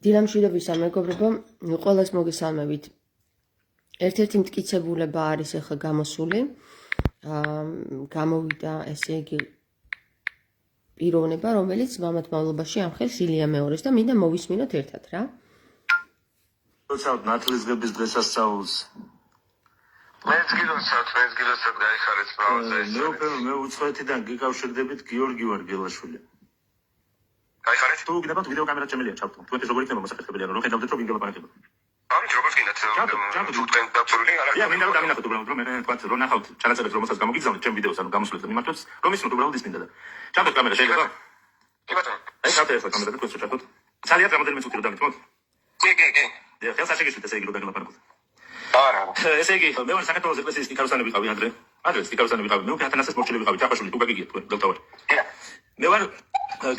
დილამშვიდობისა მეგობრებო, ყველას მოგესალმებით. ერთ-ერთი მტკიცებულება არის ახლა გამოსული. გამოვიდა ესე იგი პიროვნება, რომელიც მამათ მავლობაში ამხელს ილია მეორეს და მინდა მოვისმინოთ ერთად რა. როდესაც ნათლისღების დღესასწაულს მეც გილოცავთ გაიხარეთ ბრავაზა ეს. მე უცხოეთიდან გიკავშირდებით გიორგი ვარგელაშვილი. გაიხარეთ? თუ გინდათ ვიდეო კამერა შემელია ჩავთო. თქვენ როგორ იქნება მოსახერხებელია რომ ხედავდეთ რომ ვინგელაპარაკებთ. ამით როგორც გინდათ თქვენ დაწურული არა. მინდა რომ დავინახოთ უბრალოდ რომ მე თქვათ რომ ნახავთ ჩანაწერებს რომელსაც გამოგიგზავნეთ ჩემ ვიდეოს ანუ გამოსვლით და მიმართოთ რომ ისმოთ უბრალოდ ის მინდა და ჩავთო კამერა შეიძლება? კი ბატონო. აი ჩავთო ეს კამერა და თქვენ ჩავთოთ. ძალიან რამოდენიმე წუთი რომ დავიტყოთ. კი. და ხელს აღშეგეშვით ესე იგი რომ დაგელაპარაკოთ. არა. ესე იგი მე ვარ საქართველოს ეკლესიის ტიკაროსანი ვიყავი ადრე ტიკაროსანი ვიყავი მე ფათანასეს მორჩილი ვიყავი ჩაფაშვილი თუ გაგიგიათ თქვენ დელტავარ. მე ვარ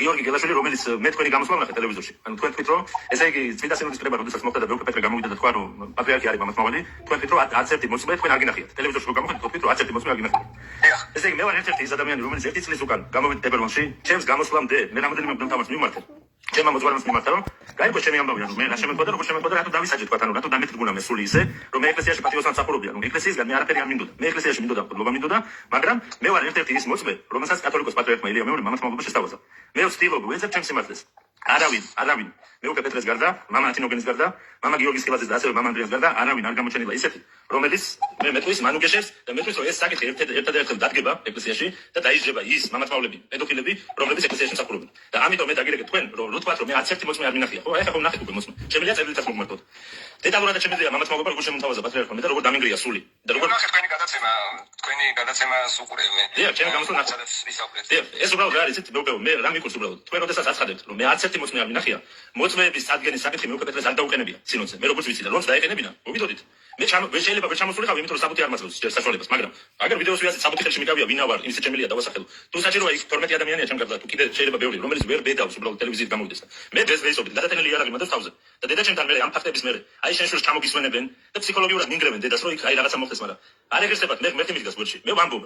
გიორგი გელაშვილი რომელიც მე თქვენი გამოსვლა ვნახე ტელევიზორში. ანუ თქვენ თქვით რომ ესე იგი წმინდა სინოდის კრება როდესაც მოხდა და პეტრე გამოვიდა და თქვა რომ პატრიარქი არის მამათმავალი თქვენ თქვით რომ არც ერთი მოსმე თქვენ არ გინახიათ ტელევიზორში რომ გამოხედით თქვით რომ არც ერთი მოსმე არ გინახიათ. ესე იგი მე ვარ ერთ-ერთი ის ადამიანი რომელიც ერთი წლის უკან გამოვიდა ტებერგონში ჩემს გამოსვლამდე მე რამოდენიმე დელტავარს მიმართა ჩემმა მოძღვარემს მიმართა რომ გაიგო ჩემი ამბავი ანუ მე რა შემეკვდა როგორ შემეკვდა რატო დავისაჯე თქვა ანუ რატო დამეთრგუნა მე სული ისე რომ მე ეკლესიაში პატიოსთან მსახურობდი ანუ ეკლესიისგან მე არაფერი არ მინდოდა მე ეკლესიაში მინდოდა მოდლობა მინდოდა მაგრამ მე ვარ ერთ-ერთი ის მოწმე რომელსაც კათოლიკოს პატრიარქმა ილია მეორე მამათმავლობა შესთავაზა მე ვცდილობ ვეძებ ჩემს სიმართლეს არავინ მე უკვე პეტრეს გარდა მამა ათინოგენის გარდა მამა გიორგის ხილაძეს და ასევე მამა ანდრიას გარდა არავინ არ გამოჩენილა ისეთი რომელიც მე მეტყვის მანუგეშებს და მეტყვის რომ ეს საკითხი ერთადერთხელ დადგება ეკლესიაში და დაიჯება ის მამათმავლები პედოფილები რომლებიც ეკლესიაში მსახურობენ და ამიტომ მე დაგირეკეთ თქვენ რომ თქვათ რომ მე არც ერთი მოწმე არ მინახია ხო აი ახლა ვნახეთ უკვე მოწმე შემიძლია წერილითაც მოგმართოთ დეტალურად შემიძლია მამათმავლობა როგორ შემოთავაზა პატრიარქმა და როგორ დამინგრია სული და როგორ ნახეთ თქვენი გადაცემას უყურებ მე ჩემი გამოსვლა ნახეთ ეს უბრალოდ რა არის მე რა მიკურს უბრალოდ თქვენ როდესაც აცხადებთ რომ მე არც ერთი მოწმე არ მინახია მოწმეების წარდგენის საკითხი მე უკვე პეტრეს არ დაუყენებია სინოდზე მე როგორც ვიცი და რომს დაეყენებინა მოვიდოდით მე შეიძლება ვერ ჩამოსულიყავი იმიტომ რომ საბუთი არ მაძლევს საშუალებას მაგრამ აგერ ვიდეოს ვიაზეთ საბუთი ხელში მიგავია ვინა ვარ იმის შემელია დავასახელო თუ საჭიროა იქ 12 ადამიანია ჩემ გარდა თუ კიდე შეიძლება ბევრი რომელიც ვერ ბედავს უბრალოდ ტელევიზიით გამოვიდეს და მე დღეს ვეისობდი გადატენილი იარაღი მანდ თავზე და დედაჩემთან მე ამ ფაქტების მე აი შენ შულს ჩამოგისვენებენ და ფსიქოლოგიურად მინგრევენ დედას რომ იქ აი რაღაცა მოხდეს მაგრამ არ ეგრესებათ მე ღმერთი მიდგას გვერდში მე ვამბობ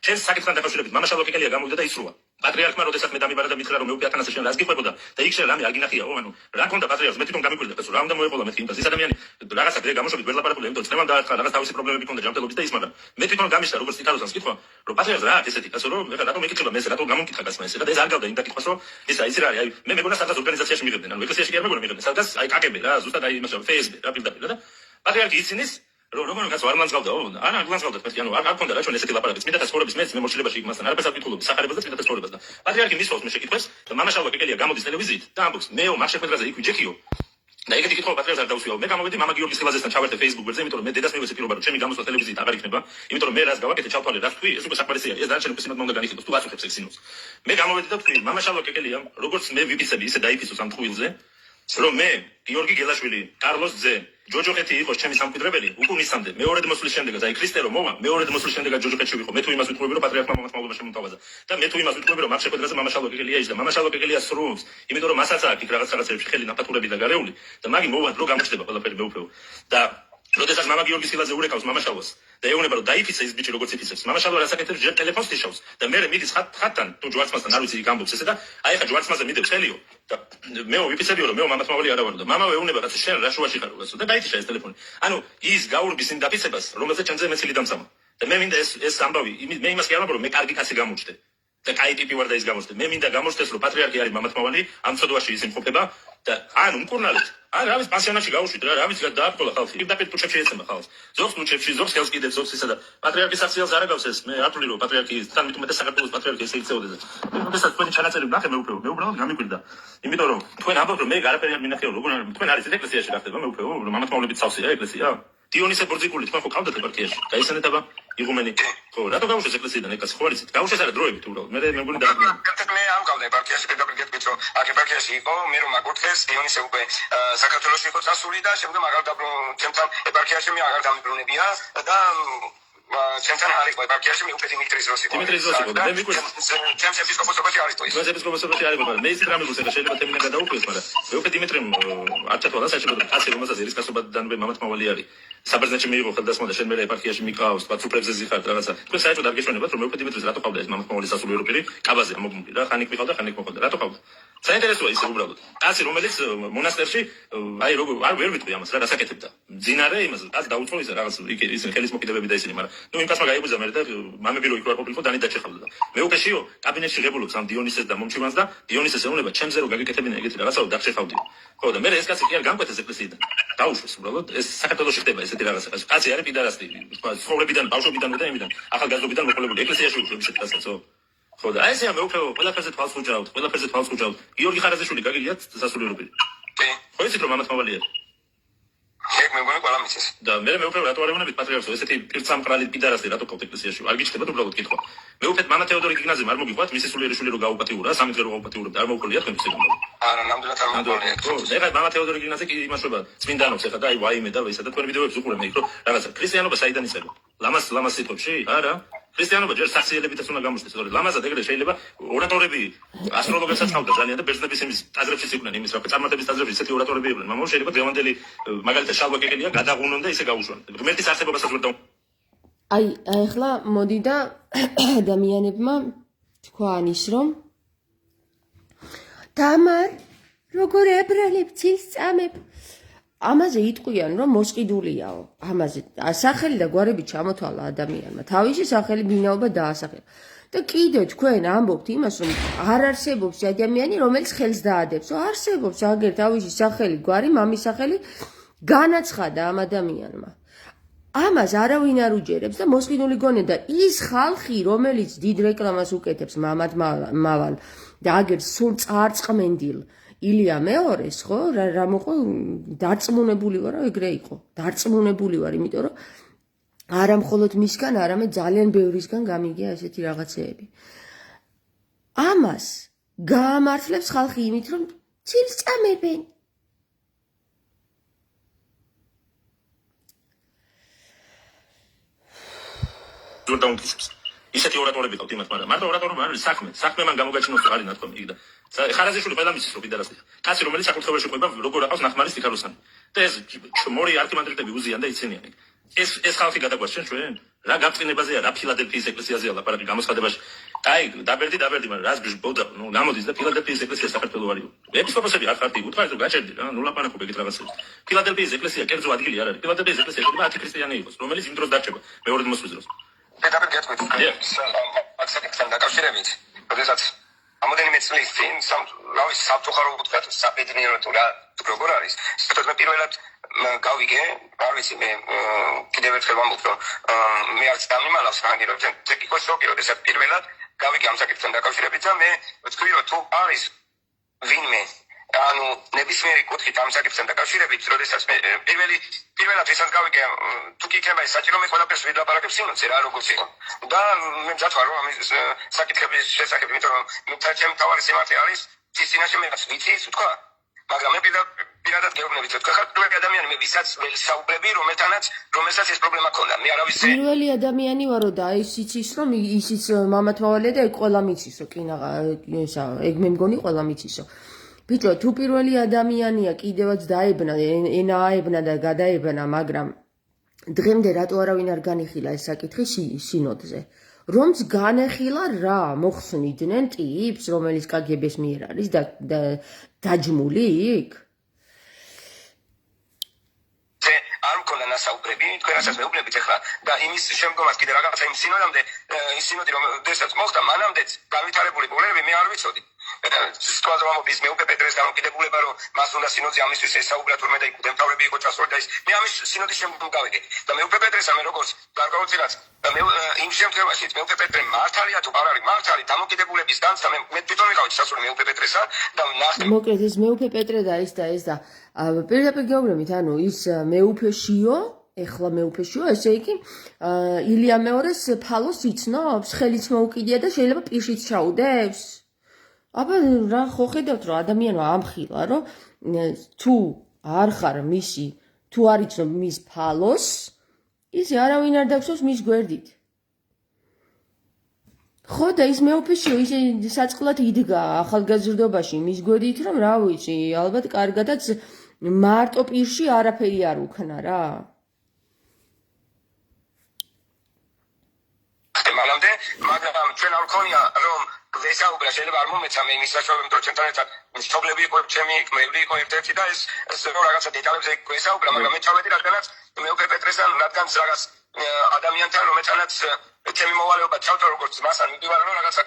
ჩემს საკითხთან დაკავშირებით მამაშალო კეკელია გამოვიდა და ისრუა პატრიარქმა როდესაც მე დამიბარა და მითხრა რომ მე უკვე ათანასე შენ რას გიყვებოდა და იქ შენ რამე არ გინახიაო ანუ რა ქონდა პატრიარქს მე თვითონ გამიკვირდა და რა უნდა მოეყოლა მე თვითონ ის ადამიანი რაღაცა დღე გამოშობით ვერ ლაპარაკული იმიტომ წნევან დააწყა რაღაც თავისი პრობლემები ქონდა ჯანმრთელობის და ის მაგრამ მე თვითონ გამიშა როგორც სიკაროსანს კითხვა რომ პატრიარქს რა აქ ესეთი კაცო რომ ეხლა რატომ მეკითხება მე ეს რატომ გამომკითხა კაცმა ესე და ეს არ გავდა იმ დაკითხვას რომ ისა იცი რა არის აი მე მეგონა სადღაც ორგანიზაციაში მიღებდნენ ანუ ეკლესიაში კი არ მეგონა მიღებდნენ სადღაც აი კაკები რა ზუსტად აი იმაში ფეისბუქი რა პირდაპირ და პატრიარქი იცინის როგორ კაცო არ მანძღავდაო არა არ მანძღავდა თქვენ ანუ არ ქონდა რა ჩვენ ესეთი ლაპარაკი წმინდათა ცხოვრების მეც მე მორჩილებაში იქ მასთან არაფერს არ ვკითხულობდი სახარებას და წმინდათა ცხოვრებას და პატრიარქი მისვავს მე შეკითხვას და მამაშალვა კეკელია გამოდის ტელევიზიით და ამბობს მეო მაგ შეხვედრაზე იქ ვიჯექიო და ეგეთი კითხვა პატრიარქს არ დავსვიაო მე გამოვედი მამა გიორგის ხილაძესთან ჩავერთე Facebook გვერდზე იმიტომ რომ მე დედას მივეცე პირობა რომ ჩემი გამოსვლა ტელევიზიით აღარ იქნება იმიტომ რომ მე რას გავაკეთე ჩავთვალე რა თქვი ეს უკვე საკმარისია ეს დარჩენილი პესიმად მომდა განიხილოს თუ აწუხებს ეგ სინოს მე გამოვედი და თქვი მამაშალვა კეკელია როგორც მე ვიფიცები ისე დაიფიცოს ამ ტყუილზე რომ მე გიორგი გელაშვილი კარლოს ძე ჯოჯოხეთი იყოს ჩემი სამკვიდრებელი უკუნისამდე მეორედ მოსვლის შემდეგაც აი ქრისტე რომ მოვა მეორედ მოსვლის შემდეგაც ჯოჯოხეთში ვიყო მე თუ იმას ვიტყუები რომ პატრიარქმა მამათმავლობა შემოთავაზა და მე თუ იმას ვიტყუები რომ მაგ შეხვედრაზე მამაშალვა კეკელია ის და მამაშალვა კეკელია სრულს იმიტომ რომ მასაც აქვს იქ რაღაცებში ხელი ნაფათურები და გარეული და მაგი მოვა დრო გამოჩნდება ყველაფერი მეუფეო და როდესაც მამა გიორგის ხილაძე урეკავს მამაშალვას და ეუბნება რომ დაიფიცე ის ბიჭი როგორც იფიცებს მამაშალვა რასაკეთებს ჯერ ტელეფონს თიშავს და მე მიდის ხატთან თუ ჯვარცმასთან არ ვიცი იქ ამბობს ესე და აი ხა ჯვარცმაზე მიდევს ხელიო და მეო ვიფიცებიო რომ მეო მამათმავალი არა ვარ და მამა ეუბნება რაც შენ რა შუაში ხარ უგასო და დაითიშა ეს ტელეფონი ანუ ის გაურბის იმ დაფიცებას რომელსაც ჩემზე მეცილი დამცამა და მე მინდა ეს ამბავი მე იმას კი არ ვამბობ რომ მე კარგი კაცი გამოჩნდე და კაი ტიპი ვარ და ის გამოჩნდე მე მინდა გამოჩნდეს რომ პატრიარქი არის მამათმავალი ამ ცოდვაში ის იმყოფება და ანუ მკურნალეთ რა არის პანსიონატში გავუშვით რა ვიცი რა დააფრთხილა ხალხი პირდაპირ ტუჩებში ეცემა ხალხს ზოგს ტუჩებში ზოგს ხელს კიდევ ზოგს ისა და პატრიარქის აქციელს არ აგავს ეს მე არ ვთვლი რომ პატრიარქი თან მით უმეტეს საქართველოს პატრიარქი ესე იქცეოდა და როდესაც თქვენი ჩანაწერი ვნახე მე უბრალოდ გამიკვირდა იმიტომ რომ თქვენ ამბობთ რომ მე არაფერი არ მინახეო როგორ თქვენ არის ეკლესიაში რა ხდება მე უფრო რომ მამათმავლებით სავსეა ეკლესია დიონისე ბორძიკული თქვენ ხო ყავდათ ეპარქიაში გაისენეთ აბა იღუმენი ხო რატო გაუშვეს ეკლესიიდან ეკაც ხო არის გაუშვეს არა დროებით უბრალოდ მე მეგონი და მე ამ გავდა ეპარქიაში პირდაპირ გეტყვით რომ აქ ეპარქიაში იყო მე რომ აკურთხეს დიონისე უკვე საქართველოში იყო წასული და შემდეგ აღარ დაბრო ჩემთან ეპარქიაში მე აღარ დამიბრუნებია და ჩემთან არის ეპარქიაში მეუფე დიმიტრის როსი. დიმიტრის როსი იყო. მე მიკვირდა. ჩემს ეპისკოპოსობაში არის თუ ის. მე ეპისკოპოსობაში არის, მაგრამ მე ისეთ რამე გულსა შეიძლება თემინა გადაუკვეს, მაგრამ მეუფე დიმიტრიმ არ ჩათვალა საჭირო კაცი რომელსაც ერისკაცობადანვე მამათმავალი არის. საბერძნეთში მიიღო ხელდასმა და შენ მე ეპარქიაში მიყავს, თქვა სუპრებზე ზიხარ რაღაცა. თქვენ საერთოდ არ გეშვენებათ რომ მეუფე დიმიტრის რატო ყავდა ეს მამათმავალი სასულიერო პირი? კაბაზე ამობმული რა, ხანიკ მიყავდა, ხანიკ მოყავდა. რატო ყავდა? საინტერესოა ისე უბრალოდ. კაცი რომელიც მონასტერში აი როგორ არ ვერ ვიტყვი ამას რა გასაკეთებდა. ძინარე იმას კაც დაუწყო ისე რაღაც იქ ისინი ხელის მოკიდებები და ისინი, მაგრამ ნუ იმ კაცმა გაიგუზა მე და მამები რო იქ რა ყოფილიყო დანი დაჭეხავდა. მეუფეშიო კაბინეტში ღებულობს ამ დიონისეს და მომჩივანს და დიონისეს ეუბნება ჩემზე რო გაგიკეთებინა ეგეთი რაღაცა რომ დაგჭეხავდიო. ხო და მე ეს კაცი კი არ გამკვეთეს ეკლესიიდან. დაუშვეს უბრალოდ ეს საქართველოში ხდება ესეთი რაღაცა. კაცი არის პიდარასტი, თქვა ცხოვრებიდან, ბავშვობიდან და იმიდან, ახალგაზრდობიდან მოყოლებული ეკლესიაში უშვებს ესეთ კაცსო. ხო და აი ესეა მეუფეო, ყველაფერზე თვალს ხუჭავთ, ყველაფერზე თვალს ხუჭავთ. გიორგი ხარაზიშვილი გაგიგიათ სასულიერო პირი. კი. ხო იცით რომ მამათმავალია. ეგ მე მგონი ყველა მიცის. და მე მეუფე რატო არ ემონებით პატრიარქოსო ესეთი პირცამყრალი პიდარასტი რატო ყავთ ეკლესიაში? არ გიჩნდებათ უბრალოდ კითხვა. მეუფეთ მამა თეოდორი გიგნაძემ არ მოგიყვათ მისი სულიერი შვილი რო გაუპატიურა, სამი დღე რო გაუპატიურებდა, არ მოუყოლია თქვენ ისე გონდა. არა, ნამდვილად არ მოგონია. ხო, ეხლა მამა თეოდორი გიგნაძე კი იმაშობა წმინდანობს ეხლა და აი ვაიმე და ისა და თქვენ ვიდეოებს უყურებ მე იქ რომ რაღაცა ქრისტიანობა საიდან იწყება? ლამას სიტყვებში? არა. ქრისტიანობა ჯერ სახსიელებითაც უნდა გამოჩნდეს, თორე ლამაზად ეგრე შეიძლება ორატორები ასტროლოგებსაც ხავდა ძალიან და ბერძნების იმის ტაძრებშიც იყვნენ იმის რა წარმატების ტაძრებში ისეთი ორატორები იყვნენ, მაგრამ შეიძლება დღევანდელი მაგალითად შალვა კეკელია გადაღუნონ და ისე გაუშვან. ღმერთის არსებობასაც ვერ აი ახლა მოდი და ადამიანებმა თქვან ის რომ თამარ როგორ ებრალებ ცილს წამებ ამაზე იტყვიან რომ მოსყიდულიაო ამაზე სახელი და გვარები ჩამოთვალა ადამიანმა თავისი სახელი ბინაობა დაასახელა და კიდე თქვენ ამბობთ იმას რომ არ არსებობს ადამიანი რომელიც ხელს დაადებს არსებობს აგერ თავისი სახელი გვარი მამის სახელი განაცხადა ამ ადამიანმა ამას არავინ არ უჯერებს და მოსყიდული გონენ და ის ხალხი რომელიც დიდ რეკლამას უკეთებს მამად მავალ და აგერ სულ წარწყმენდილ ილია მეორეს ხო რა მოყვა დარწმუნებული ვარ რომ ეგრე იყო დარწმუნებული ვარ იმიტომ რომ არა მხოლოდ მისგან არამედ ძალიან ბევრისგან გამიგია ესეთი რაღაცეები ამას გაამართლებს ხალხი იმით რომ ცილს წამებენ ისეთი ორატორები ყავთ იმათ, მაგრამ მარტო ორატორობა არ არის საქმე მან გამოგაჩინოს არის ნათქვამი იქ და ხარაზიშვილი ყველა მისის რო პიდარასტია. კაცი რომელიც საკუთრებაში ყვება როგორ აყავს ნახმარის თიკაროსანი. და ეს მორი არქიმანდრიტები უზიან და იცენიან. ეს ხალხი გადაგვასჩენ ჩვენ? რა გაფრინებაზეა, რა ფილადელფიის ეკლესიაზეა ლაპარაკი გამოცხადებაში. აი, დაბერდი, მაგრამ რას გბოდა, ნუ გამოდის და ფილადელფიის ეკლესია საქართველო არის. ეპისკოპოსები არ ხართ, უთხარით რომ გაჭერდი რა, ნუ ლაპარაკობ ეგეთ რაღაცებს. ფილადელფიის ეკლესია კერძო ადგილი არ არის. ფილადელფიის ეკლესია შეიძლება 10 ქრისტიანი იყოს, რომელიც იმ დროს დარჩება მეორე მოსვლის დროს. პედაგოგი გეტყვით. აქ დაკავშირებით, როდესაც ამოდენიმე წლის წინ სამწუხარო ვთქვათ, საბედნიერო თუ რა როგორ არის. საერთოდ პირველად გავიგე, არ ვიცი მე კიდევ ერთხელ ვამბობ, რომ მე არც დამიმალავს რანგი რომ თეკი იყო შოკი, როდესაც პირველად გავიგე ამ საკითხთან დაკავშირებით და მე ვთქვი რომ თუ არის ვინმე ანუ ნებისმიერი კუთხით ამ საკითხთან დაკავშირებით, როდესაც მე პირველად ვისაც გავიგე, თუ კი იქნება ეს საჭირო მე ყველაფერს ვილაპარაკებ სინოცე რა როგორც იყო. და მე მზადვარ რომ ამის საკითხების შესახებ, იმიტომ რომ ჩემი თავარი სიმართლე არის, ის წინაშე მეც ვიცი ის თქვა. მაგრამ მე პირადად გეუბნებით, თქვა ხარ პირველი ადამიანი მე ვისაც ველსაუბრები, რომელსაც ეს პრობლემა ქონდა. მე არავის პირველი ადამიანი ვარო და ის იცის რომ ისიც მამათმავალია და ეგ ყველა მიცისო, კინაღა ესა, ეგ მე მგონი ყველა მიცისო. ბიჭო, თუ პირველი ადამიანია კიდევაც დაებნა, ენა აებნა და გადაებნა, მაგრამ დღემდე რატო არავინ არ განიხილა ეს საკითხი სინოდზე? რომც განეხილა რა, მოხსნიდნენ ტიპს, რომელიც კგბ-ს მიერ არის და დაჯმული იქ? არ მქონდა ნასაუბრები, თქვენასაც მეუბნებით ახლა და იმის შემდგომაც კიდე რაღაცა იმ სინოდამდე, ის სინოდი რომელსაც მოხდა, მანამდეც განვითარებული პრობლემები მე არ ვიცოდი. სიტუაცია მეუფე პეტრეს დამოკიდებულება რომ მას უნდა სინოდზე ამისთვის ესაუბრა თურმე და იქ დემთავრები იყო წასული და ის მე ამის სინოდის შემდგომ გავიგე და მეუფე პეტრესა მე როგორც გარკვეულწილად მე იმ შემთხვევაში მეუფე პეტრე მართალია თუ არ არის მართალი დამოკიდებულების განცდა მე თვითონ ვიყავი წასული მეუფე პეტრესა და ნახე მოკლედ ეს მეუფე პეტრე და ეს და პირდაპირ გეუბნებით ანუ ის მეუფეშიო ეხლა მეუფეშიო ესე იგი ილია მეორეს ფალოს იცნობს ხელიც მოუკიდია და შეიძლება პირშიც ჩაუდებს აბა რა ხო ხედავთ რომ ადამიანმა ამხილა რომ თუ არ ხარ მისი თუ არ იცნობ მის ფალოს ისი არავინ არ დაგსვავს მის გვერდით. ხო და ის მეოფეშიო ისე საწყლად იდგა ახალგაზრდობაში მის გვერდით, რომ რა ვიცი, ალბათ კარგადაც მარტო პირში არაფერი არ უქნა რა. მანამდე, მაგრამ ჩვენ არ ვქონია რომ ვესაუბრა შეიძლება არ მომეცა მე იმის საშუალებით რომ ჩვენთან ერთად მშობლები იყო ჩემი კმევლი იყო ერთ-ერთი და ეს რაღაცა დეტალებზე ვესაუბრა, მაგრამ მე ჩავედი რადგანაც მეუღლე პეტრესთან რადგანაც რაღაც ადამიანთან რომელთანაც ჩემი მოვალეობა ჩავდა როგორც მასთან მიდივარ რომ რაღაცა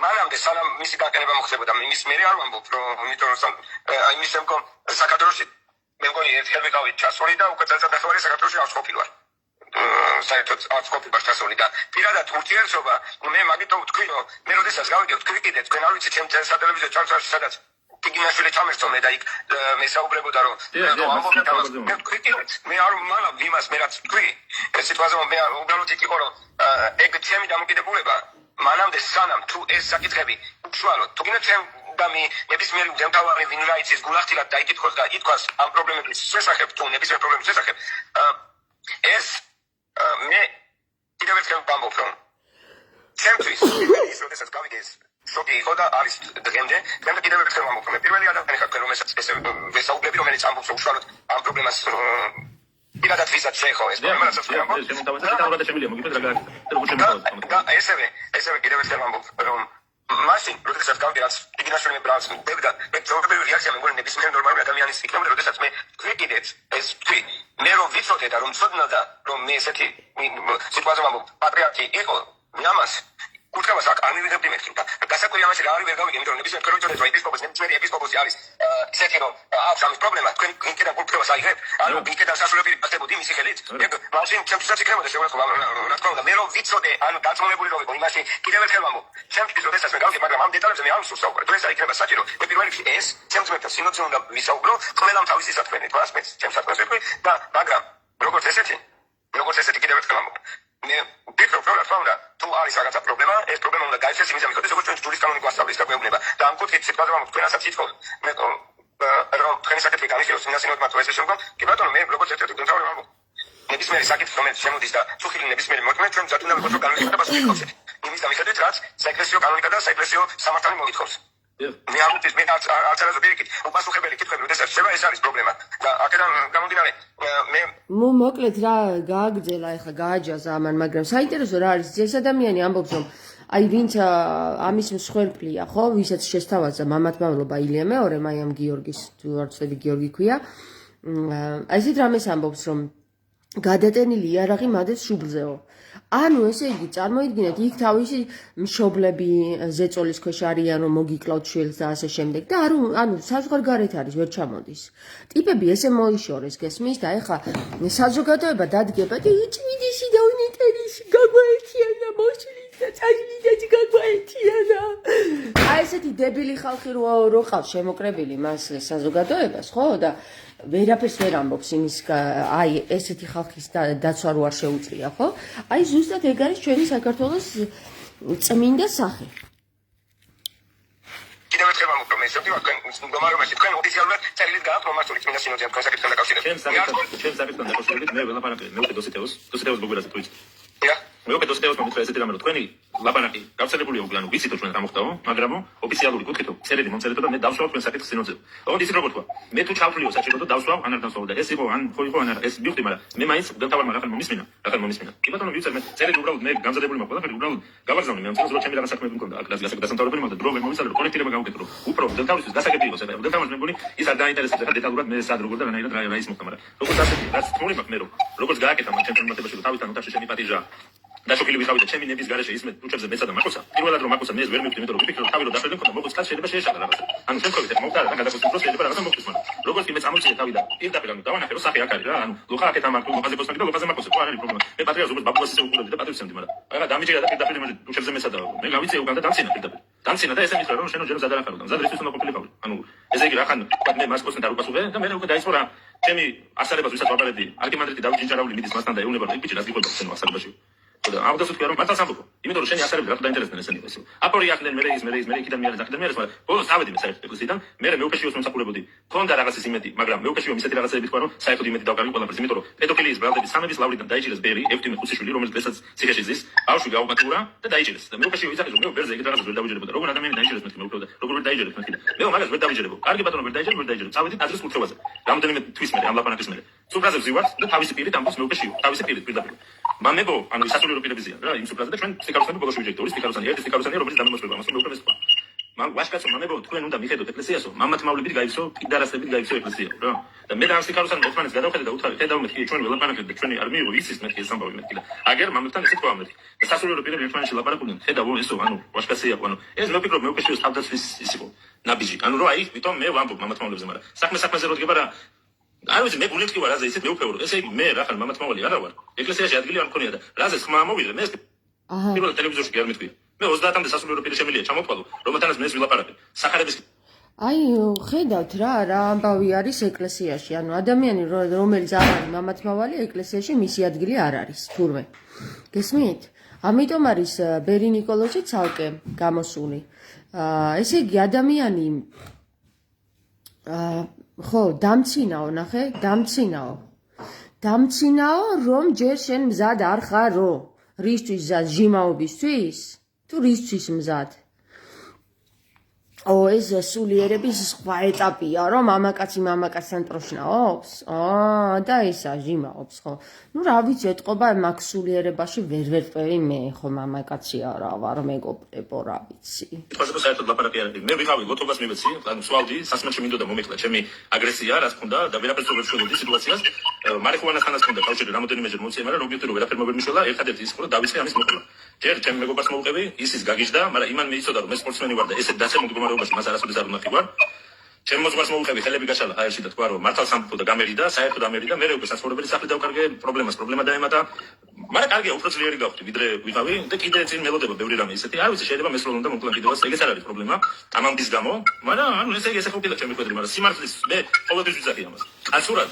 მანამდე სანამ მისი გაყენება მოხდებოდა იმის მე არ ვამბობ რომ იმიტომ რომ იმის შემდგომ საქართველოში მე მგონი ერთხელ ვიყავით ჩასული და უკვე წელიწადახევარი საქართველოში არ ვყოფილვარ საერთოდ არ ვყოფილვარ ჩასული და პირადად ურთიერთობა მე მაგითო ვთქვი რომ მე როდესაც გავიდე ვთქვი კიდე თქვენ არ ვიცით ჩემ სატელევიზიო ჩარჩოში სადაც ტიგინაშვილი ჩამერთო მე და იქ მე საუბრებოდა რომ მე ვთქვი კიდე მე არ მალავ იმას მე რაც ვთქვი ეს სიტუაცია მე უბრალოდ იქ იყო რომ ეგ ჩემი დამოკიდებულება მანამდე სანამ თუ ეს საკითხები უშუალოდ თუ გინდა ჩემ და ნებისმიერი მდემთავარი ვინ რა იცის გულახდილად დაიკითხოს და ითქვას ამ პრობლემების შესახებ თუ ნებისმიერ პრობლემის შესახებ ეს მე კიდევ ერთხელ ვამბობ რომ ჩემთვის ის როდესაც გავიგე ეს შოკი იყო და არის დღემდე კიდევ ერთხელ ვამბობ რომ მე პირველი ადამიანი ხარ რომელსაც ეს ვესაუბრები რომელიც ამბობს უშუალოდ ამ პრობლემას პირადად ვისაც შეეხო ეს პრობლემა რასაც და ესევე კიდევ ერთხელ ვამბობ რომ მაშინ როდესაც გავიგე რაც ტიგინაშვილი მე ბრალს მივიდა მე ზოგადად რეაქცია მე მგონი ნებისმიერ ნორმალური ადამიანის იქნება როდესაც მე თქვი კიდეც ეს თქვი მე რომ ვიცოდე და რომ ცოდნოდა რომ მე ესეთი სიტუაცია ვამბობ პატრიარქი იყო მე ამას კურთხევას არ მივიღებდი მეთქი და გასაკვირი ამაში რა არის ვერ გავიგე იმიტომ რომ ნებისმიერ ქოროჯოდეს რომ ნებისმიერი ეპისკოპოსი არის ისეთი რომ აქვს ამის პრობლემა თქვენ იქიდან კურთხევას აიღებ ანუ იქიდან საშუალებელი გახდებოდი მისი ხელით ეგ მაშინ ჩემთვისაც იქნებოდა შეურაცხყოფა რა თქმა უნდა მე რომ ვიცოდე ანუ დაწმუნებული რომ ვიყო იმაში კიდევ ერთხელ ვამბობ ჩემთვის როდესაც მე გავიგე მაგრამ ამ დეტალებზე მე არ ვსაუბრობ თუ ეს იქნება საჭირო მე პირველ რიგში ეს ჩემთვის სინოციურ უნდა ვისაუბრო ყველამ თავისი საქმე თქვას მე ჩემს საქმეს ვიყვი და მაგრამ როგორც ესეთი კიდევ ერთხელ ვამბობ მე ვფიქრობ რომ რა თქმა უნდა თუ არის რაღაცა პრობლემა ეს პრობლემა უნდა გაიცეს იმის ამის როგორც ჩვენ ჯურის კანონი გვასწავლის გაგვეუბნება და ამ კუთხით სიტყვაზე ვამბობ თქვენასაც ითხოვთ მე რომ თქვენი საკითხი განიხილოს ინასინოთ მათ ეს შემდგომ კი ბატონო მე როგორც ერთ-ერთი გუნდავი ვამბობ ნებისმიერი საკითხი რომელიც შემოდის და წუხილი ნებისმიერი მოქმედება ჩვენ ზად უნდა ვიყოთ რომ განვიხილებას ვიქოვსეთ იმის დამიხედვით რაც საეკლესიო კანონიკა და საეკლესიო სამართალი მოითხოვს მე არ ვიცი მე არც არასდროს პირიქით უპასუხებელი კითხვები როდესაც შევა ეს არის პრობლემა და აქედან გამომდინარე მე მოკლედ რა გააგრძელა ეხა გააჯაზა ამან მაგრამ საინტერესო რა არის ეს ადამიანი ამბობს რომ აი ვინც ამის მსხვერპლია ხო ვისაც შესთავაზა მამათმავლობა ილია მეორე აი ამ გიორგის თუ არ ვცდები გიორგი ქვია ესეთ რამეს ამბობს რომ გადატენილი იარაღი მადებს შუბლზეო ანუ ესე იგი წარმოიდგინეთ იქ თავისი მშობლები ზეწოლის ქვეშ არიან რომ მოგიკლავთ შვილს და ასე შემდეგ და ანუ საზღვარგარეთ არის ვერ ჩამოდის ტიპები ესე მოიშორეს გესმის და ეხა საზოგადოება დადგება და იწვიდისი და უნიტერიში გაგვაერთიანა მოშლის და წაჟლიდაჯი გაგვაერთიანა აი ესეთი დებილი ხალხი რო ყავს შემოკრებილი მას საზოგადოებას ხო და ვერაფერს ვერ ამბობს იმის აი ესეთი ხალხის დაცვა რო არ შეუძლია ხო აი ზუსტად ეგ არის ჩვენი საქართველოს წმინდა სახე კიდევ ერთხელ ვამბობ რომ ეს თქვენ მდგომარეობაში თქვენ ოფიციალურად წერილით გააქვთ მომართული წმინდა სინოდია თქვენ საკითხთან დაკავშირებით ჩემს საკითხთან დაკავშირებით მე ველაპარაკე მე დოსითეოს გუგლაზე თუ იცით მე დოსითეოს მომწრე ესეთი რამე რომ თქვენი ლაპარაკი გავრცელებულია უკვე ანუ ვიცით რომ ჩვენ რა მოხდაო მაგრამ ოფიციალური კუთხით წერილი მომწერეთო და მე დავსვავ თქვენ საკითხს სინოდზე ოღონდ ის როგორ თქვა მე თუ ჩავფლიო საჭირო და დავსვავ ან არ დავსვავ და ეს იყო ან ხო იყო ან არა ეს მივხვდი მაგრამ მე მაინც დამთავრმა რახან მომისმინა კი ბატონო ვიცით მე წერილი უბრალოდ მე გამზადებული მაქვს ყველაფერი უბრალოდ გავაგზავნე მე ამციროს რომ ჩემი რაღაც საქმეები მქონდა აქ დასამთავრებელი მაქვს და დრო ვერ მომისალე რომ კონექტირება გავუკეთო რომ უფრო დამთავრებისთვის გასაგები იყოს ეხლა დამთავრებას მე მგონი ის არ დაინტერესებს ეხლა დეტალურად მე სად როგორ და რანაირად რა ის მოხდა მაგრამ როგორც ასეთი რაც თქმული მაქვს მე რომ როგორც გააკეთა მაგ ჩემს ინფორმაციებში რომ თავიდან უთავში ჩემი პატიჟა და შოკილი ვიყავი და ჩემი ნების გარეშე ისმე უჩებზე მეცა და მაკოსა პირველად რომ მაკოსა მე ეს ვერ მივხვდი იმიტომ რომ ვიფიქრე რომ თავი რომ დაშველი მქონდა მოხუც კაც შეიძლება შეეშალა რაღაცა ანუ შემთხვევით ეხლა მოვდარა და გადაგოსტი დროს შეიძლება რაღაცა მოხდეს მაგრამ როგორც კი მე წამოწიე თავი და პირდაპირ ანუ დავანახე რომ სახე აქ არის რა ანუ ლოხა აქეთ ამ ლოხაზე გოსმაკი და ლოხაზე მაკოსა ხო არ არის პრობლემა მე პატრიარქს როგორც ბაბუას ისე უყურებდი და პატრიარქს მაგრამ აი რა დამიჯერა და პირდაპირ მე უჩებზე მეცა და მე გავიწე უკან და დამცინა პირდაპირ დამცინა და ესე მითხრა რომ შენო ჯერ ზადარახარო და ზად რისთვის უნდა ყოფილიყავი ანუ ესე იგი რახან მე მასკოსთან არ უპასუხე და მე უკვე დაიწყო რა ჩემი ასარებას ვისაც ვაპარებდი არქიმანდრიტი დავით ჯინჯარავილი მიდის მასთან და ეუბნება რომ იქ ბიჭი რა გიყოლება შენო ასარებაში და აღდას ვთქვი რომ მართალ სამბობო იმიტომ რომ შენი ასარები რა დაინტერესდნენ ესენი ეს აპორი ახდნენ მე იქიდან მიარეს ახდნენ მე ბოლოს დავედი მე საერთოდ ეკლესიიდან მე მეუქეშიოს მომსახურებოდი ქონდა რაღაცის იმედი მაგრამ მეუქეშიო ისეთი რაღაცები თქვა რომ საერთოდ იმედი დავკარგი ყველაფერს იმიტომ რომ პედოფილიის ბრალდების სამების ლავრიდან დაიჭირეს ბერი ევტიმე ხუსიშვილი რომელიც დღესაც ციხეში ზის ბავშვი გაუმატურა და დაიჭირეს და მეუქეშიო იზახეს რომ მე ვერზე ეგეთ რაღაცას ვერ დავიჯერებოდა როგორ ადამიანი დაიჭირეს მეთქი მეუქეო და როგორ ვერ დაიჯერებს მეთქი და მე მაგას ვერ დავიჯერებო კარგი ბატონო ვერ დაიჯერებ წავედი ტაძრის კურთხევაზე რამდენიმე თვის მე ამ ლაპარაკის მე სუპრაზე ვზივართ და თავისი პირით ამბობს მეუქეშიო თავისი პირით პირდაპირ მამებო ანუ სასულიერო პირებია რა იმ სუპრაზე და ჩვენ სიკაროსანი ბოლოში ვიჯერდით ორი სიკაროსანი ერთი სიკაროსანი რომელიც დამემოწმება ამას მეუქე ეს თქვა მან ვაშკაცო მამებო თქვენ უნდა მიხედოთ ეკლესიასო მამათმავლებით გაივსო პიდარასებით გაივსო ეკლესიაო რა და მე და ამ სიკაროსანი ერთმანეთს გადავხედე და უთხარი ხედავ მეთქი ჩვენ ველაპარაკეთ და ჩვენი არ მიიღო ისის მეთქი ეს ამბავი მეთქი და აგერ მამებთან ისე თქვა მეთქი და სასულიერო პირები ერთმანეთში ლაპარაკობდნენ ხედავ ესო ანუ ვაშკაცია ანუ ეს მე ვფიქრობ მეუქეშიოს თავდაცვის ის იყო ნაბიჯი ანუ რა აი ვიტომ მე ვამბობ მამათმავლებზე მაგრამ საქმეზე რო დგება რა არ ვიცი მე გულით კი ვარ რაზე ისეთ მეუფეურო ესე იგი მე რა ხარ მამათმავალი არა ვარ ეკლესიაში ადგილი არ მქონია და რაზე ხმა ამოვიდე მე პირველ ტელევიზორში კი არ მეთქვია მე 30-მდე სასულიერო პირი შემიძლია ჩამოთვალო რომელთანაც მე ეს ვილაპარაკე სახარების აი ხედავთ რა ამბავი არის ეკლესიაში ანუ ადამიანი რომელიც არ არის მამათმავალი ეკლესიაში მისი ადგილი არ არის თურმე გესმით ამიტომ არის ბერი ნიკოლოზი ცალკე გამოსული ესე იგი ადამიანი ხო დამცინაო ნახე დამცინაო რომ ჯერ შენ მზად არ ხარო რისთვის მზად ჟიმაობისთვის თუ რისთვის მზად ეს სულიერების სხვა ეტაპია რომ მამაკაცთან პროშნაობს და ესა ჟიმაობს ხო ნუ რა ვიცი ეთყობა მაგ სულიერებაში ვერ ვერტყვევი მე ხო მამაკაცი არა ვარ მეგობრებო რა ვიცი თქოს საერთოდ ლაპარაკი არ არის მე ვიყავი ლოთობას მივეცი ანუ სვავდი სასმელში მინდოდა მომეკლა ჩემი აგრესია რას ქონდა და ვერაფერს ვერ შევედი სიტუაციას მარიხუანასთანაც ქონდა კავშირი რამოდენიმეჯერ მომწია მაგრამ ობიექტურად ვერაფერ მოგერ მიშველა ერთადერთი ის ხო და დავიწყე ამის მოყოლა ჯერ ჩემ მეგობარს მოვუყევი ისის გაგიჟდა მაგრამ იმან მეიცოდა რომ მე სპორტსმენი ვარ და ესე დაცემ მდგომარეობაში მას არასოდეს არ უნახი ვარ ჩემ მოძღვარს მოვუყევი ხელები გაშალა ჰაერში და თქვა რომ მართალ სამბო და გამერიდა საერთოდ ამერიდა მე უკვე საცხოვრებელი სახლი დავკარგე პრობლემა დაემატა მაგრამ კარგია უფრო ძლიერი გავხდი ვიდრე ვიყავი და კიდე წინ მელოდება ბევრი რამე ისეთი არ ვიცი შეიძლება მესროლონ და მოკლან კიდევაც ეგეც არ არის პრობლემა ამამდის გამო მაგრამ ანუ ესე ხო კიდე ჩემი კვედრი მაგრამ სიმართლის მე ყოველთვის ვიზახი ამას კაცურად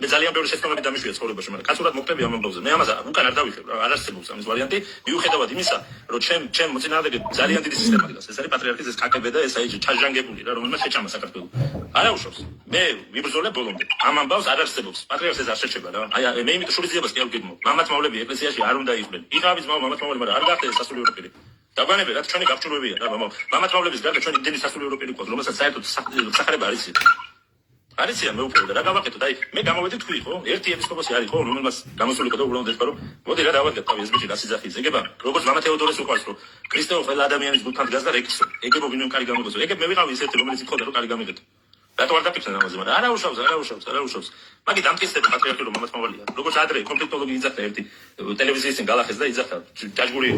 მე ძალიან ბევრი შეცდომები დამიშვია ცხოვრებაში მაგრამ კაცურად მოხდები ამ ამბავზე მე ამას უკან არ დავიხებ რა არ არსებობს ამის ვარიანტი მიუხედავად იმისა რომ ჩემ მოწინააღმდეგე ძალიან დიდი სისტემა დგას ეს არის პატრიარქის ეს კაკები და ეს აი ჩაჟანგებული რა რომელმაც შეჭამა საქართველოს არა უშავს მე ვიბრძოლებ ბოლომდე ამ ამბავს არ არსებობს პატრიარქს ეს არ შეჭება რა აი მე იმიტომ შურისძიებას კი არ ვგეგმო მამათმავლები ეკლესიაში არ უნდა იყვნენ იყავით მამათმავლები მაგრამ არ გახდეს სასულიერო პირი დაგანები რა ჩვენი გაბჭურებია რა მამათმავლების გარდა ჩვენ იმდენი სასულიერო პირი ყავს რომელსაც საერთოდ სახარება არის არიციან მე უფრო და რა გავაკეთო და აი მე გამოვედი თქვი ხო ერთი ეპისკოპოსი არის ხო რომელმაც გამოსული ყო და უბრალოდ ეთქვა რომ მოდი რა დავადგეთ თავი ეს ბიჭი რა სიძახის ეგება როგორც მამა თეოდორეს უყვარს რომ ქრისტეო ყველა ადამიანის გულთან დგას და რეკისო ეგებო ვინმე კარი გამოგეცო ეგებ მე ვიყავი ისეთი რომელიც იქოდა რომ კარი გამიგეთო რატო არ დაფიქრე ამაზე მაგრამ არა უშავს მაგით ამტკიცდება პატრიარქი რომ მამათმავალია როგორც ადრე კონფლიქტოლოგი იძახდა ერთი ტელევიზიის წინ გალახეს და იძახდა დაჟგური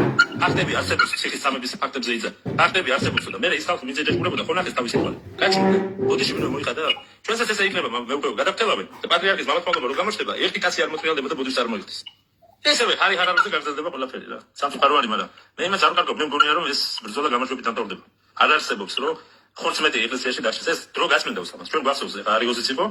ფაქტები არსებობს ციხის სამების ფაქტებზე იძახდა ფაქტები არსებობს და მე ის ხალხი მიძე დაჟგურებოდა ხო ნახეს თავისი კვალი კაცი ბოდიში მინდა მოიხადა ჩვენსაც ესე იქნება მე უკვე გადავთელავენ და პატრიარქის მამათმავლობა რო გამოჩნდება ერთი კაცი არ მოწრიალდება და ბოდიშს არ მოიხდის ესევე ხარი ხარაბზე გაგრძელდება ყველაფერი რა სამწუხარო არის მაგრამ მე იმას არ ვკარგობ მე მგონია რომ ეს ბრძოლა გამოშვებით დამთავრდება არ არსებობს რომ ხორცმეტი ეკლესიაში დაშეს ეს დრო გასმენდა უსამას ჩვენ გვახსოვს ახლა არიოზიც იყო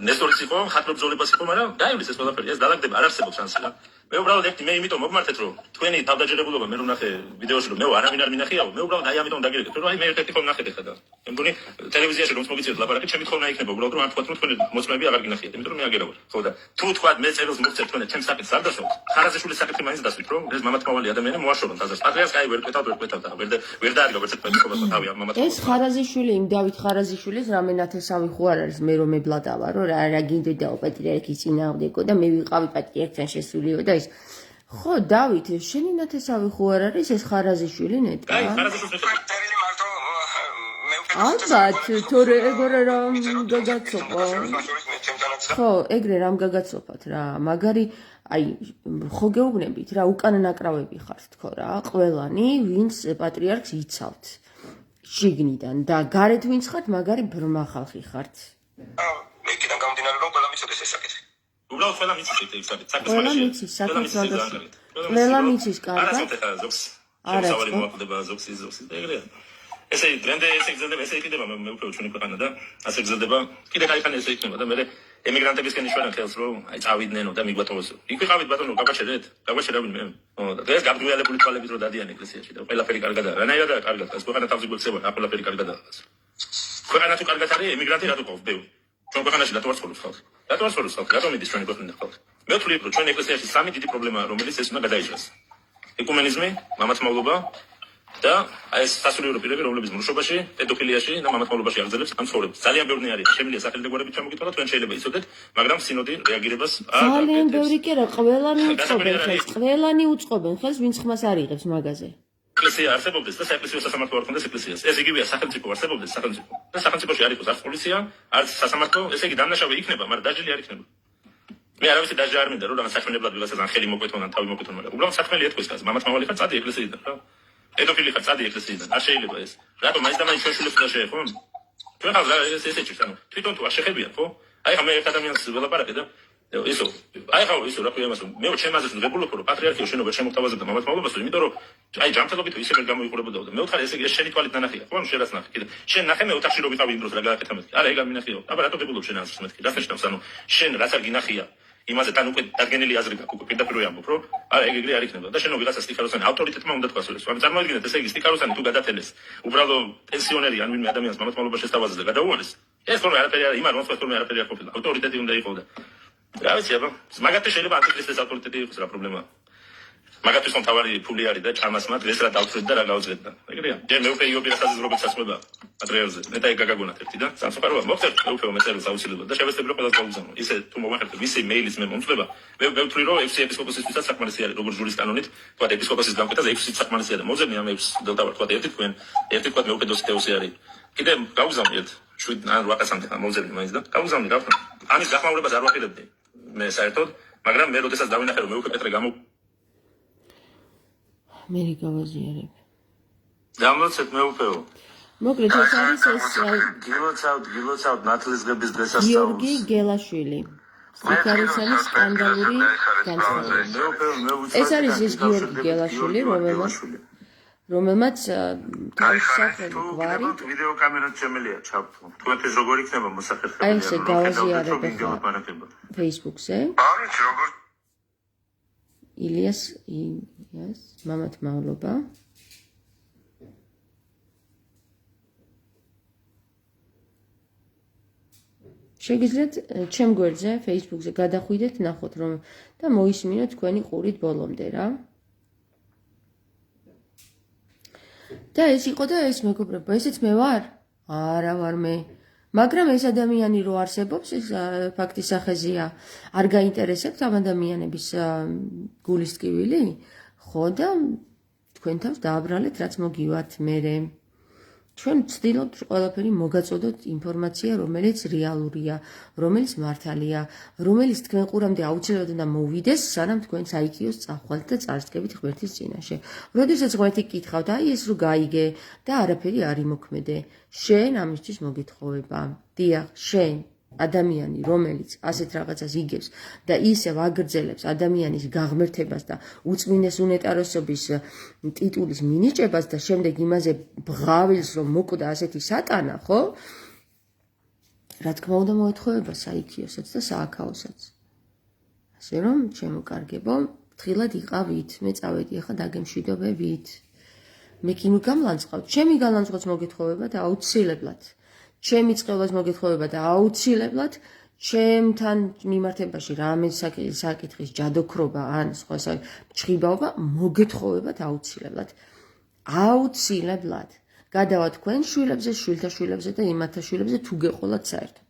ნესტორიც იყო ხატმებრძოლებას იყო მაგრამ დაივლის ეს ყველაფერი ეს დალაგდება არ არსებობს ანსი რა მე უბრალოდ ერთი მე იმიტომ მოგმართეთ რომ თქვენი თავდაჯერებულობა მე რო ნახე ვიდეოში რომ მე არავინ არ მინახიაო მე უბრალოდ აი ამიტომ დაგირეკეთ რომ აი მე ერთი ხომ ნახეთ ახლა და მე მგონი ტელევიზიაში რომ მოგიწევთ ლაპარაკი ჩემი თხოვნა იქნება უბრალოდ რომ არ თქვათ რომ თქვენი მოწმეები აღარ გინახიათ იმიტომ რომ მე აგერავარ ხო და თუ თქვათ მე წერილს მოგწევთ თქვენ ჩემს საკითხს არ დასვათ ხარაზიშვილის საკითხი მაინც დასვით რომ ეს მამათმავალი ადამიანი მოაშორონ თაზას პატრიარქს აი ვერ კვეთავ და ვერ დაარგა ვერცეთ მეგობრებო თავი ამ მამათმავალს ეს ხარაზიშვილი იმ დავით ხარაზიშვილის რამე ნათესავი ხო არ არის მე რომ მებლადავა რომ რა გინდოდაო პატრიარქის წინააღმდეგო და მე ვიყავი პატრიარქთან შესულიო და ეს ხო დავით შენი ნათესავი ხო არ არის ეს ხარაზიშვილი ნეტა აი ხარაზიშვილს ალბათ თორე ეგრე რამ გაგაცოფა ხო ეგრე რამ გაგაცოფათ რა მაგარი აი ხო გეუბნებით რა უკან ნაკრავები ხართ თქო რა ყველანი ვინც პატრიარქს იცავთ შიგნიდან და გარეთ ვინც ხართ მაგარი ბრმა ხალხი ხართ მე კიდევ გამდინარე რომ ყველა მიცოდეს ეს საკითხი უბრალოდ ყველა მიცის ეს საკითხი ყველა მიცის საკითხს ვაგასწრებ ყველა მიცის კარგად არა საوارი მოაკვდება ზოქსი და ეგრეა ესე დრენდე ესე გზელდება ესე იქნება მე უფრო ჩვენი ქვეყანა და ასე გზელდება კიდე кайხანი ესე იქნება და მე ემიგრანტებისკენ იშვერენ ხელს, რომ აი წავიდნენ და მიგვატოვოს. იქ ვიყავით ბატონო, გაგაჩერეთ, გაგაჩერავინ მე. დღეს გაბდუიალებული თვალებით რო დადიან ეკლესიაში და ყველაფერი კარგადაა. რანაირადაა კარგად, ეს ქვეყანა თავზე გვექცევა, რა ყველაფერი კარგადაა. ქვეყანა თუ კარგად არის, ემიგრანტი რატო ყავს ბევრი? ჩვენ ქვეყანაში რატო არ ცხოვრობს ხალხი? რატო არ ცხოვრობს ხალხი? რატო მიდის ჩვენი ქვეყნიდან ხალხი? მე ვთვლი, რომ ჩვენ ეკლესიაში სამი დიდი პრობლემაა, რომელიც ეს უნდა გადაიჭრას. ეკუმენიზმი, მამათმავლობა და აი ეს სასულიერო პირები, რომლებიც მრუშობაში, პედოფილიაში და მამათმავლობაში აგრძელებს ამ ცხოვრებას. ძალიან ბევრი არის. შემიძლია სახელმწიფო გვერდით ჩამოგიტყვა, თქვენ შეიძლება იცოდეთ, მაგრამ სინოდი რეაგირებას ძალიან ბევრი კი რა, ყველანი უწყობენ ხელს, ყველანი უწყობენ ხელს, ვინც ხმას არ იღებს მაგაზე. ეკლესია არსებობდეს და საეკლესიო სასამართლო არ ქონდეს ეკლესიას. ეს იგივეა სახელმწიფო არსებობდეს სახელმწიფო. და სახელმწიფოში არ იყოს არც პოლიცია, არც სასამართლო, ესე იგი დამნაშავე იქნება, მაგრამ დაჯილი არ იქნება. მე არავისი დაჯილი არ მინდა, რომ რაღაც საქმიანებლად ვიღაცას ან ხელი მოკვეთონ, ან თავი მოკვეთონ, მაგრამ უბრალოდ საქმელი ეთქვის კაცს, მამათმავალი ხარ, წადი ეკლესიიდან, რა. პედოფილი ხარ, წადი ეკლესიიდან. არ შეიძლება ეს. რატომ მაინც და მაინც ჩვენ შვილებს უნდა შეეხონ? ჩვენ ხარ ეს ესეჭირს, ანუ თვითონ თუ არ შეხებიან, ხო? აი ხა მე ერთ ადამიანს ველაპარაკე და ისო, აი ხა ისო რა ქვია იმას, მე ჩემაზე ვღებულობ, რომ პატრიარქიო შენობა შემოგთავაზებდა მამათმავლობას, იმიტომ რომ აი ჯანმრთელობით ისე ვერ გამოიყურებოდა და მე ვთხარი ესე ეს შენი თვალით ნანახია, ხო? ანუ შენ რაც ნახე, კიდე შენ ნახე მე ოთახში რო ვიყავი იმ დროს რა გააკეთა მეთქი. არა, ეგ არ მინახიო. აბა რატო გებულობ შენ ასს მეთქი? რას ნიშნავს, ანუ შენ რაც არ გინახია იმაზე თან უკვე დადგენილი აზრი გაქვს, უკვე პირდაპირ ვამბობ, რომ არა ეგ ეგრე არ იქნება და შენ ვიღაცა სტიქაროსანი ავტორიტეტმა უნდა თქვას ეს. ანუ წარმოიდგინეთ, ესე იგი სტიქაროსანი თუ გადათელეს, უბრალო პენსიონერი ან ვინმე ადამიანს მამათმავლობაში შესთავაზეს და გადაუარეს. ეს თორმე არაფერი არ იმარ მოსწორ თორმე არაფერი არ ყოფილა. ავტორიტეტი უნდა იყოს და რა ვიცი აბა, მაგათი შეიძლება ანტიქრისტეს ავტორიტეტი იყოს რა პრობლემაა. მაგათთვის რომ თავარი ფული არის და ჩამასმა დღეს რა დავწვეთ და რა გავწვეთ და ეგრეა. ჯერ მე უკვე იობი რასაც როგორც ასმება პატრიარქზე. მე და ეგ გაგაგონათ ერთი და სამწუხაროა მოხდეთ მე უკვე მეწერს აუცილებლად და შევეცდები რომ ყველას გავუგზავნო. ისე თუ მოვახერხებ ვისი მეილის მე მომწვება, მე ვთვლი რომ 6 ეპისკოპოსისთვისაც საკმარისი არის როგორც ჯურის კანონით, თქვა ეპისკოპოსის გამკეთაზე 6 საკმარისია და მოძებნი ამ 6 დელტავარ თქვა ერთი თქვენ, ერთი თქვა მე უკვე დოსითეოსი არის. კიდე გავუგზავნი ერთ 7 ან 8 კაცამდე მოძებნი მაინც და გავუგზავნი რა ვთქვა. ამის გახმაურებას არ ვაპირებდი მე საერთოდ, მაგრამ მე როდესაც დავინახე რომ მე უკვე პეტრე მე გავაზიარებ. დამლოცეთ მე უფეო. მოკლედ ეს არის ეს გილოცავთ ნათლისღების დღესასწაულს. გიორგი გელაშვილი. სტიქაროსანის სკანდალური განცხადება. ეს არის ეს გიორგი გელაშვილი, რომელმაც თავის სახელი გვარი ვიდეო კამერაც შემელია ჩავთო. თქვენთვის როგორ იქნება მოსახერხებელი? აი ესე გავაზიარებ Facebook-ზე. არის როგორ ილიას მამათმავლობა. შეგიძლიათ ჩემ გვერდზე, Facebook-ზე გადახვიდეთ, ნახოთ რომ და მოისმინოთ თქვენი ყურით ბოლომდე რა. და ეს იყო და ეს მეგობრებო, ესეც მე ვარ? არა ვარ მე. მაგრამ ეს ადამიანი რო არსებობს, ეს ფაქტის სახეზია, არ გაინტერესებთ ამ ადამიანების გულის ტკივილი? ხო და თქვენ თავს დააბრალეთ, რაც მოგივათ მერე. ჩვენ ვცდილობთ ყველაფერი მოგაწოდოთ ინფორმაცია, რომელიც რეალურია, რომელიც მართალია, რომელიც თქვენ ყურამდე აუცილებლად უნდა მოვიდეს, სანამ თქვენ საიქიოს წახვალთ და წარსდგებით ღმერთის წინაშე. როდესაც ღმერთი გკითხავთ, აი ეს რო გაიგე და არაფერი არ იმოქმედე, შენ ამისთვის მოგეთხოვება. დიახ, შენ ადამიანი, რომელიც ასეთ რაღაცას იგებს და ისევ აგრძელებს ადამიანის გაღმერთებას და უწმინდეს უნეტაროსობის ტიტულის მინიჭებას და შემდეგ იმაზე ბღავილს რომ მოკვდა ასეთი სატანა, ხო? რა თქმა უნდა მოეთხოვება საიქიოსაც და სააქაოსაც. ასე რომ, ჩემო კარგებო, ფრთხილად იყავით, მე წავედი ახლა დაგემშვიდობებით. მე კი გამლანძღავთ, ჩემი განლანძღვაც მოგეთხოვება და აუცილებლად. ჩემი წყევას მოგეთხოვება და აუცილებლად ჩემთან მიმართებაში რამე საკითხის ჯადოქრობა ან სხვა ჭხიბაობა მოგეთხოვებათ აუცილებლად. აუცილებლად. გადავა თქვენ შვილებზე, შვილთა შვილებზე და იმათა შვილებზე თუ გეყოლათ საერთოდ.